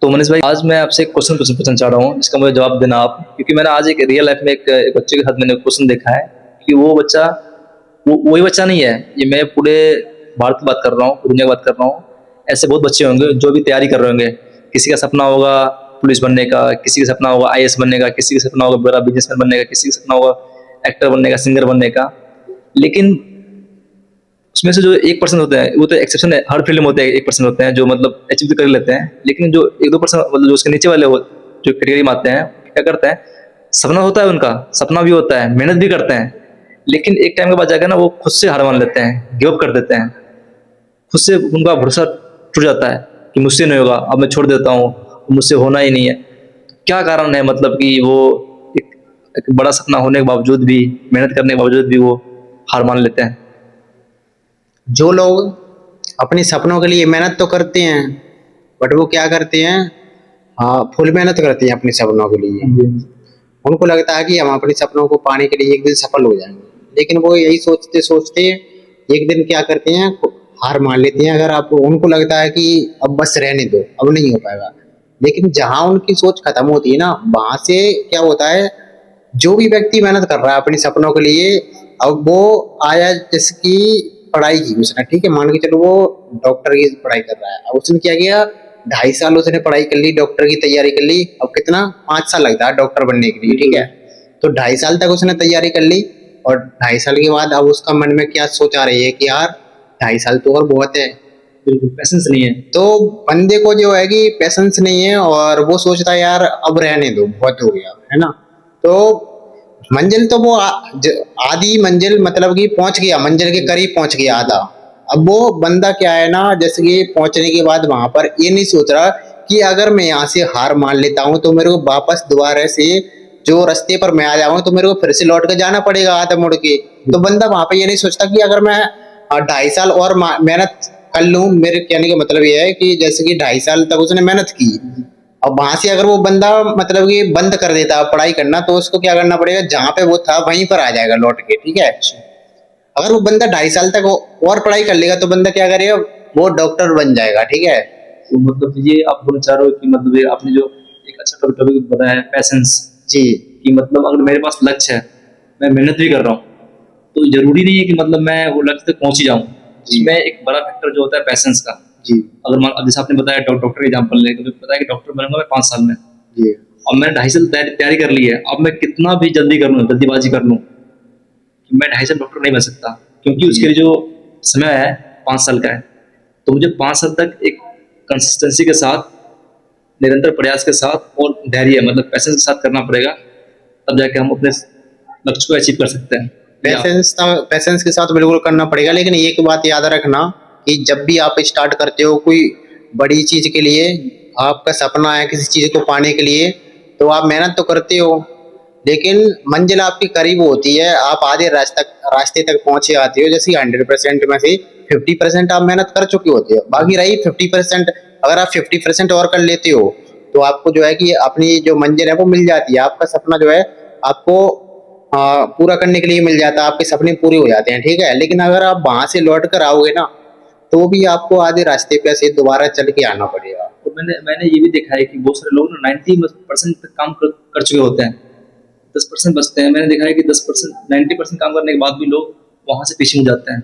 तो मनीष भाई, आज मैं आपसे एक क्वेश्चन पूछना चाह रहा हूँ, इसका मुझे जवाब देना आप। क्योंकि मैंने आज एक रियल लाइफ में एक बच्चे के साथ मैंने क्वेश्चन देखा है कि वो बच्चा वो वही बच्चा नहीं है। ये मैं पूरे भारत की बात कर रहा हूँ, पूरी दुनिया की बात कर रहा हूँ। ऐसे बहुत बच्चे होंगे जो भी तैयारी कर रहे होंगे। किसी का सपना होगा पुलिस बनने का, किसी का सपना होगा आईएएस बनने का, किसी का सपना होगा बड़ा बिजनेसमैन बनने का, किसी का सपना होगा एक्टर बनने का, सिंगर बनने का। लेकिन उसमें से जो 1% होते हैं, वो तो एक्सेप्शन है, हर फील्ड में होते हैं। 1% होते हैं जो मतलब अचीव कर लेते हैं। लेकिन जो 1-2% मतलब जो उसके नीचे वाले जो कैटेगरी में आते हैं, क्या करते हैं, सपना होता है उनका, सपना भी होता है, मेहनत भी करते हैं। लेकिन एक टाइम के बाद जाकर ना वो खुद से हार मान लेते हैं, गिव अप कर देते हैं। खुद से उनका भरोसा टूट जाता है कि मुझसे नहीं होगा, अब मैं छोड़ देता हूँ, मुझसे होना ही नहीं है। क्या कारण है मतलब कि वो एक, एक बड़ा सपना होने के बावजूद भी, मेहनत करने के बावजूद भी वो हार मान लेते हैं? जो लोग अपने सपनों के लिए मेहनत तो करते हैं, बट वो क्या करते हैं, हाँ, फुल मेहनत करते हैं अपने सपनों के लिए। उनको लगता है कि हम अपने सपनों को पाने के लिए एक दिन सफल हो जाएंगे, लेकिन वो यही सोचते सोचते एक दिन क्या करते हैं, हार मान लेते हैं। अगर आप उनको लगता है कि अब बस रहने दो, अब नहीं हो पाएगा, लेकिन जहां उनकी सोच खत्म होती है ना, वहां से क्या होता है, जो भी व्यक्ति मेहनत कर रहा है अपने सपनों के लिए, अब वो आया जिसकी पढ़ाई की उसने, ठीक है, मान के चलो वो डॉक्टर की पढ़ाई कर रहा है। अब उसने क्या किया, 2.5 साल उसने पढ़ाई कर ली, डॉक्टर की तैयारी कर ली। अब कितना, 5 साल लगता है डॉक्टर बनने के लिए, ठीक है। तो 2.5 साल तक उसने तैयारी कर ली, और 2.5 साल के बाद अब उसका मन में क्या सोच आ रही है कि यार 2.5 साल तो और बहुत है। बिल्कुल पैसेंस नहीं है। तो बंदे को जो है कि पैसेंस नहीं है, और वो सोचता है यार अब रहने दो, बहुत हो गया, है ना। तो मंजिल तो वो आधी मंजिल मतलब कि पहुंच गया, मंजिल के करीब पहुंच गया आधा। अब वो बंदा क्या है ना, जैसे कि पहुंचने के बाद वहां पर ये नहीं सोच रहा कि अगर मैं यहाँ से हार मान लेता हूँ तो मेरे को वापस दोबारा से जो रास्ते पर मैं आ जाऊंगा तो मेरे को फिर से लौट के जाना पड़ेगा आधा मुड़ के। तो बंदा वहां पे ये नहीं सोचता कि अगर मैं 2.5 साल और मेहनत कर लूं, मेरे कहने का मतलब ये है कि जैसे कि 2.5 साल तक उसने मेहनत की, अब वहां से अगर वो बंदा मतलब कि बंद कर देता पढ़ाई करना, तो उसको क्या करना पड़ेगा, जहां पे वो था वहीं पर आ जाएगा लौट के, ठीक है। अगर वो बंदा 2.5 साल तक और पढ़ाई कर लेगा तो बंदा क्या करेगा, वो डॉक्टर बन जाएगा, ठीक है। तो मतलब ये आप बोलना चाह रहे हो कि मतलब ये आपने जो एक अच्छा टॉपिक बताया है, पैसेंस। जी कि मतलब अगर मेरे पास लक्ष्य है, मैं मेहनत भी कर रहा हूँ, तो जरूरी नहीं है कि मतलब मैं वो लक्ष्य तक पहुंच ही जाऊँ। जी इसमें एक बड़ा फैक्टर जो होता है पैसेंस का। जी अगर अब जैसे आपने बताया डॉक्टर एग्जाम्पल ले, तो पता है कि डॉक्टर बनूंगा मैं 5 साल में। जी अब मैंने 2.5 साल तैयारी कर ली है। अब मैं कितना भी जल्दी कर लूँ, जल्दीबाजी कर लूँ, कि मैं 2.5 साल डॉक्टर नहीं बन सकता, क्योंकि उसके लिए जो समय है 5 साल का है। तो मुझे 5 साल तक एक कंसिस्टेंसी के साथ, निरंतर प्रयास के साथ और धैर्य मतलब पैसेंस के साथ करना पड़ेगा। तब जाके हम अपने लक्ष्य को अचीव कर सकते हैं। पैसेंस के साथ बिल्कुल करना पड़ेगा, लेकिन एक बात याद रखना कि जब भी आप स्टार्ट करते हो कोई बड़ी चीज के लिए, आपका सपना है किसी चीज को पाने के लिए, तो आप मेहनत तो करते हो, लेकिन मंजिल आपके करीब होती है, आप आधे रास्ते तक पहुंचे आते हो। जैसे 100% में से 50% आप मेहनत कर चुके होते हो, बाकी रही 50%। अगर आप 50% और कर लेते हो तो आपको जो है कि अपनी जो मंजिल है वो मिल जाती है, आपका सपना जो है आपको पूरा करने के लिए मिल जाता है, आपके सपने पूरे हो जाते हैं, ठीक है। लेकिन अगर आप वहां से लौट कर आओगे ना, तो भी आपको आधे रास्ते पे से दोबारा चल के आना पड़ेगा। तो मैंने ये भी देखा है कि बहुत सारे लोग ना 90% तक काम कर चुके होते हैं, 10% बचते हैं। मैंने देखा है कि 10% 90% काम करने के बाद भी लोग वहां से पीछे हो जाते हैं।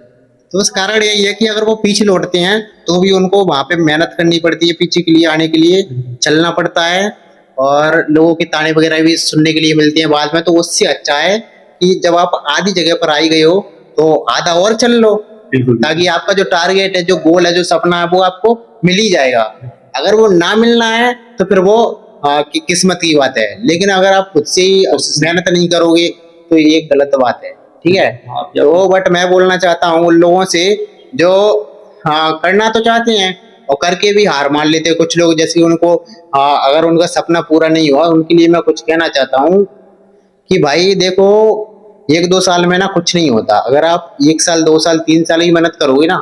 तो उस कारण यही है कि अगर वो पीछे लौटते हैं तो भी उनको वहां पे मेहनत करनी पड़ती है, पीछे के लिए आने के लिए चलना पड़ता है, और लोगों के ताने वगैरह भी सुनने के लिए मिलते हैं बाद में। तो उससे अच्छा है कि जब आप आधी जगह पर आई गए हो तो आधा और चल लो, ताकि आपका जो टारगेट है, जो गोल है, जो सपना है, वो आपको मिल ही जाएगा। अगर वो ना मिलना है तो फिर वो किस्मत की बात है, लेकिन अगर आप खुद से ही मेहनत नहीं करोगे तो ये एक गलत बात है, ठीक है। तो बट मैं बोलना चाहता हूँ उन लोगों से जो करना तो चाहते हैं और करके भी हार मान लेते हैं कुछ लोग, जैसे उनको अगर उनका सपना पूरा नहीं हुआ, उनके लिए मैं कुछ कहना चाहता हूँ कि भाई देखो, 1-2 साल में ना कुछ नहीं होता। अगर आप 1 साल 2 साल 3 साल की मेहनत करोगे ना,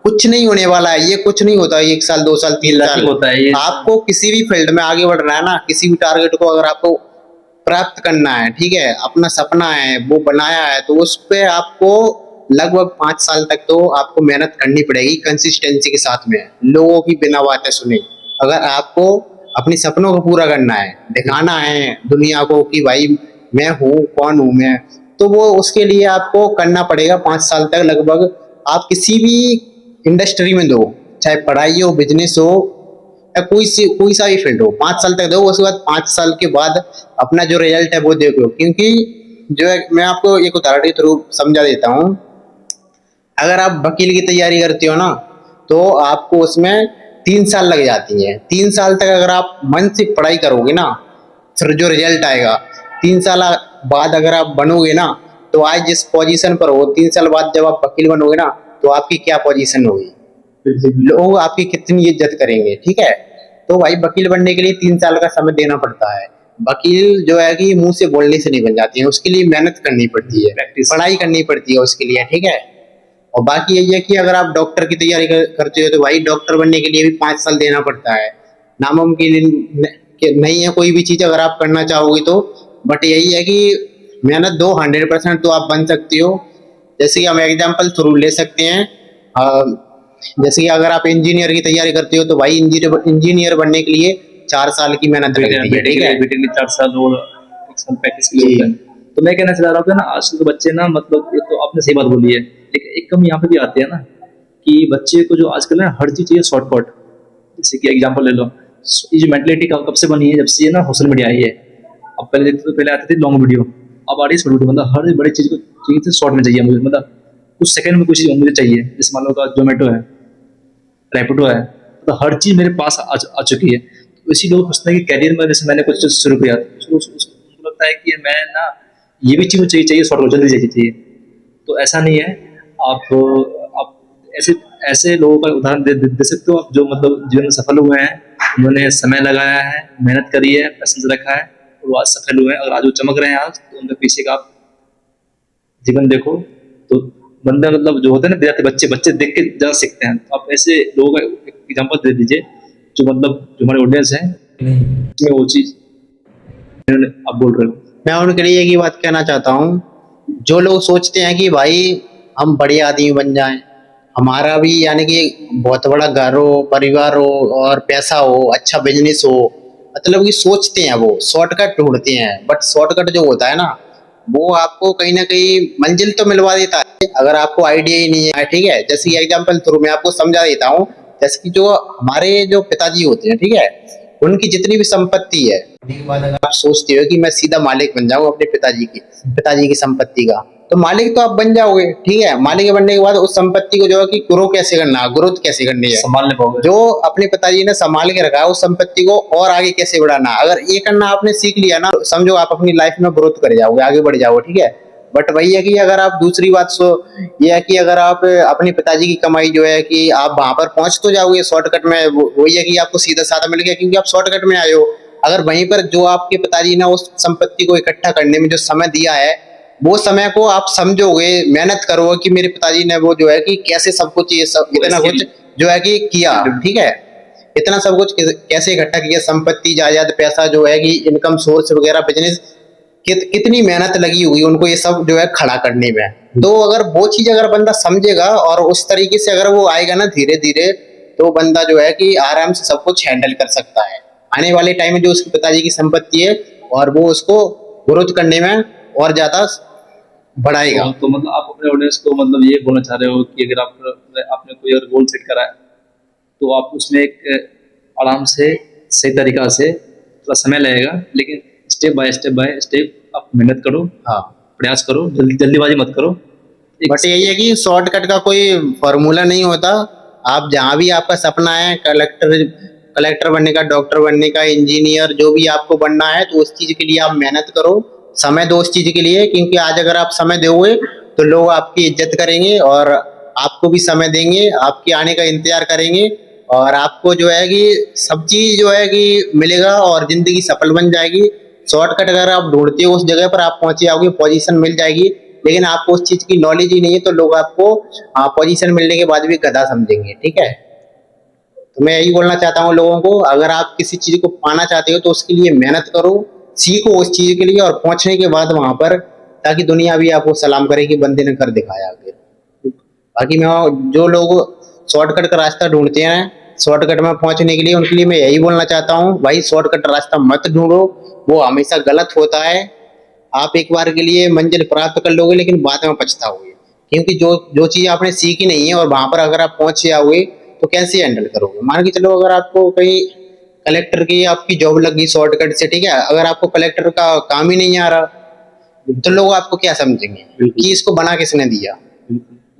कुछ नहीं होने वाला है, ये कुछ नहीं होता 1 साल 2 साल 3 साल होता है ये। आपको किसी भी फील्ड में आगे बढ़ना है ना, किसी भी टारगेट को अगर आपको प्राप्त करना है, ठीक है, अपना सपना है वो बनाया है, तो उस पे आपको लगभग 5 साल तक तो आपको मेहनत करनी पड़ेगी कंसिस्टेंसी के साथ में, लोगों की बिना बातें सुने। अगर आपको अपने सपनों को पूरा करना है, दिखाना है दुनिया को कि भाई मैं हूँ, कौन हूँ मैं, तो वो उसके लिए आपको करना पड़ेगा 5 साल तक लगभग। आप किसी भी इंडस्ट्री में दो, चाहे पढ़ाई हो, बिजनेस हो, या कोई सा भी फील्ड हो, 5 साल तक दो। उसके बाद 5 साल के बाद अपना जो रिजल्ट है वो देखो। क्योंकि जो है, मैं आपको एक उदाहरण के थ्रू समझा देता हूँ। अगर आप वकील की तैयारी करते हो ना, तो आपको उसमें 3 साल लग जाती हैं। 3 साल तक अगर आप मन से पढ़ाई करोगे ना, फिर जो रिजल्ट आएगा 3 साल बाद अगर आप बनोगे ना, तो आज जिस पोजीशन पर हो, 3 साल बाद जब आप वकील बनोगे ना, तो आपकी क्या पोजीशन होगी, लोग आपकी कितनी इज्जत करेंगे। ठीक है, तो भाई वकील बनने के लिए 3 साल का समय देना पड़ता है। वकील जो है कि मुंह से बोलने से नहीं बन जाती है, उसके लिए मेहनत करनी पड़ती है, प्रैक्टिस। पढ़ाई करनी पड़ती है उसके लिए। ठीक है, और बाकी यही है कि अगर आप डॉक्टर की तैयारी करते हो, तो भाई डॉक्टर बनने के लिए भी 5 साल देना पड़ता है। नामुमकिन नहीं है कोई भी चीज अगर आप करना चाहोगे तो, बट यही है कि मेहनत दो, 100% तो आप बन सकते हो। जैसे कि हम एग्जाम्पल थ्रू ले सकते हैं, जैसे कि अगर आप इंजीनियर की तैयारी करते हो, तो भाई इंजीनियर बनने के लिए 4 साल की मेहनत लगती है। ठीक है, बेटे के लिए 4 साल और 1 साल प्रैक्टिस के लिए जी। होता है। तो मैं कहना चाह रहा हूँ कि ना आजकल के बच्चे ना, मतलब ये तो आपने सही बात बोली है, लेकिन एक कम यहाँ पे भी आती है ना, कि बच्चे को जो आजकल ना हर चीज चाहिए शॉर्टकट। जैसे कि एग्जांपल ले लो, ये जो मेंटलिटी कब से बनी है, जब से ये ना सोशल मीडिया आई है। अब पहले देखते तो पहले आती थी लॉन्ग वीडियो, अब आ रही है शॉर्ट वीडियो। मतलब हर बड़ी चीज को चाहिए शॉर्ट में चाहिए मुझे, मतलब कुछ सेकंड में कुछ चीज मुझे चाहिए। जैसे मान लो का जोमेटो है, रैपिडो है, तो हर चीज मेरे पास आ चुकी है। तो इसी लोग सोचते हैं कि कैरियर में जैसे मैंने कुछ शुरू किया, तो उसको लगता है कि मैं ना ये भी चीज मुझे चाहिए शॉर्ट जल्दी चाहिए। तो ऐसा नहीं है। आप ऐसे ऐसे लोगों का उदाहरण दे सकते हो आप, जो मतलब जीवन में सफल हुए हैं, उन्होंने समय लगाया है, मेहनत करी है, पैशन रखा है, और वो आज सफल हुए हैं। अगर आज वो चमक रहे हैं आज, तो उनके पीछे का आप जीवन देखो, तो बंदा मतलब जो होते हैं ना विद्यार्थी, बच्चे देख के ज्यादा सीखते हैं। तो आप ऐसे लोगों का एग्जाम्पल दे दीजिए, जो मतलब जो हमारे ऑडियंस है में वो चीज आप बोल रहे हो। मैं उनके लिए एक ही बात कहना चाहता हूँ, जो लोग सोचते हैं कि भाई हम बड़े आदमी बन जाएं, हमारा भी यानी कि बहुत बड़ा घर हो, परिवार हो, और पैसा हो, अच्छा बिजनेस हो, मतलब कि सोचते हैं, वो शॉर्टकट ढूंढते हैं। बट शॉर्टकट जो होता है ना, वो आपको कहीं ना कहीं मंजिल तो मिलवा देता है, अगर आपको आइडिया ही नहीं है। ठीक है, जैसे कि एग्जाम्पल थ्रू मैं आपको समझा देता हूँ। जैसे कि जो हमारे जो पिताजी होते हैं, ठीक है, उनकी जितनी भी संपत्ति है, एक बात अगर आप सोचते हो कि मैं सीधा मालिक बन जाऊं अपने पिताजी की संपत्ति का, तो मालिक तो आप बन जाओगे। ठीक है, मालिक बनने के बाद उस संपत्ति को जो है कि ग्रो कैसे करना है, ग्रोथ कैसे करनी है, संभालने पाओगे। जो अपने पिताजी ने संभाल के रखा है उस संपत्ति को और आगे कैसे बढ़ाना है, अगर ये करना आपने सीख लिया ना, समझो आप अपनी लाइफ में ग्रोथ कर जाओगे, आगे बढ़ जाओगे। ठीक है, बट वही है कि अगर आप दूसरी बात ये है कि अगर आप अपने पिताजी की कमाई जो है कि आप वहां पर पहुंच तो जाओगे शॉर्टकट में, वही है कि आपको सीधा साधा मिल गया क्योंकि आप शॉर्टकट में आए हो। अगर वहीं पर जो आपके पिताजी ने उस संपत्ति को इकट्ठा करने में जो समय दिया है, वो समय को आप समझोगे, मेहनत करोगे कि मेरे पिताजी ने वो जो है कि कैसे सब कुछ ये सब इतना कुछ जो है कि किया। ठीक है, इतना सब कुछ कैसे इकट्ठा किया, संपत्ति, जायदाद, पैसा जो है कि इनकम सोर्स वगैरह, बिजनेस, कितनी मेहनत लगी हुई उनको ये सब जो है खड़ा करने में। तो अगर वो चीज अगर बंदा समझेगा और उस तरीके से अगर वो आएगा ना धीरे धीरे, तो बंदा जो है कि आराम से सब कुछ हैंडल कर सकता है आने वाले टाइम में जो उसके पिताजी की संपत्ति है, और वो उसको ग्रोथ करने में और ज्यादा बढ़ाएगा। तो मतलब आप अपने ऑडियंस को मतलब ये बोलना चाह रहे हो कि अगर आपने कोई अगर गोल सेट करा है, तो आप उसमें एक आराम से सही तरीका से, थोड़ा समय लगेगा, लेकिन स्टेप बाय स्टेप आप मेहनत करो, हाँ, प्रयास करो, जल्दीबाजी मत करो। बट यही है कि शॉर्टकट का कोई फॉर्मूला नहीं होता। आप जहाँ भी आपका सपना है, कलेक्टर बनने का, डॉक्टर बनने का, इंजीनियर, जो भी आपको बनना है, तो उस चीज के लिए आप मेहनत करो, समय दो उस चीज के लिए। क्योंकि आज अगर आप समय दोगे तो लोग आपकी इज्जत करेंगे और आपको भी समय देंगे, आपके आने का इंतजार करेंगे, और आपको जो है कि सब चीज जो है कि मिलेगा और जिंदगी सफल बन जाएगी। शॉर्टकट अगर आप ढूंढते हो, उस जगह पर आप पहुंच जाओगे, पोजीशन मिल जाएगी, लेकिन आपको उस चीज की नॉलेज ही नहीं है, तो लोग आपको पोजीशन मिलने के बाद भी गधा समझेंगे। ठीक है, तो मैं यही बोलना चाहता हूँ लोगों को, अगर आप किसी चीज को पाना चाहते हो तो उसके लिए मेहनत करो, सीखो उस चीज के लिए, और पहुंचने के बाद वहां पर, ताकि दुनिया भी आपको सलाम करे कि बंदे ने कर दिखाया आगे। बाकी मैं जो लोग शॉर्टकट का रास्ता ढूंढते हैं, शॉर्टकट में पहुंचने के लिए, उनके लिए मैं यही बोलना चाहता हूँ, भाई शॉर्टकट रास्ता मत ढूंढो, वो हमेशा गलत होता है। आप एक बार के लिए मंजिल प्राप्त कर लोगे लेकिन बाद में पछताओगे, क्योंकि जो जो चीज आपने सीखी नहीं है और वहां पर अगर आप पहुंच जाओगे तो कैसे हैंडल करोगे। मान के चलो अगर आपको कहीं कलेक्टर की आपकी जॉब लग गई शॉर्टकट से, ठीक है, अगर आपको कलेक्टर का काम ही नहीं आ रहा तो लोग आपको क्या समझेंगे कि इसको बना किसने दिया।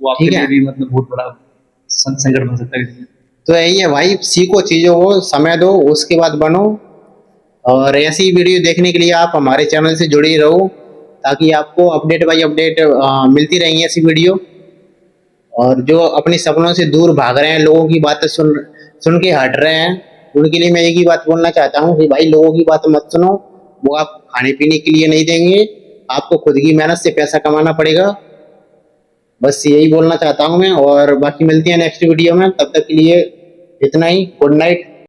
वो आपके ठीक है। लिए भी मतलब बहुत बड़ा संकट बन सकता है। तो यही है भाई, सीखो चीजों को, समय दो, उसके बाद बनो। और ऐसी वीडियो देखने के लिए आप हमारे चैनल से जुड़े ही रहो, ताकि आपको अपडेट बाई अपडेट मिलती रहेंगी ऐसी वीडियो। और जो अपने सपनों से दूर भाग रहे हैं, लोगों की बातें सुन सुन के हट रहे हैं, उनके लिए मैं एक ही बात बोलना चाहता हूँ कि भाई लोगों की बात मत सुनो, वो आप खाने पीने के लिए नहीं देंगे, आपको खुद की मेहनत से पैसा कमाना पड़ेगा। बस यही बोलना चाहता हूँ मैं, और बाकी मिलते हैं नेक्स्ट वीडियो में, तब तक के लिए इतना ही। Good night.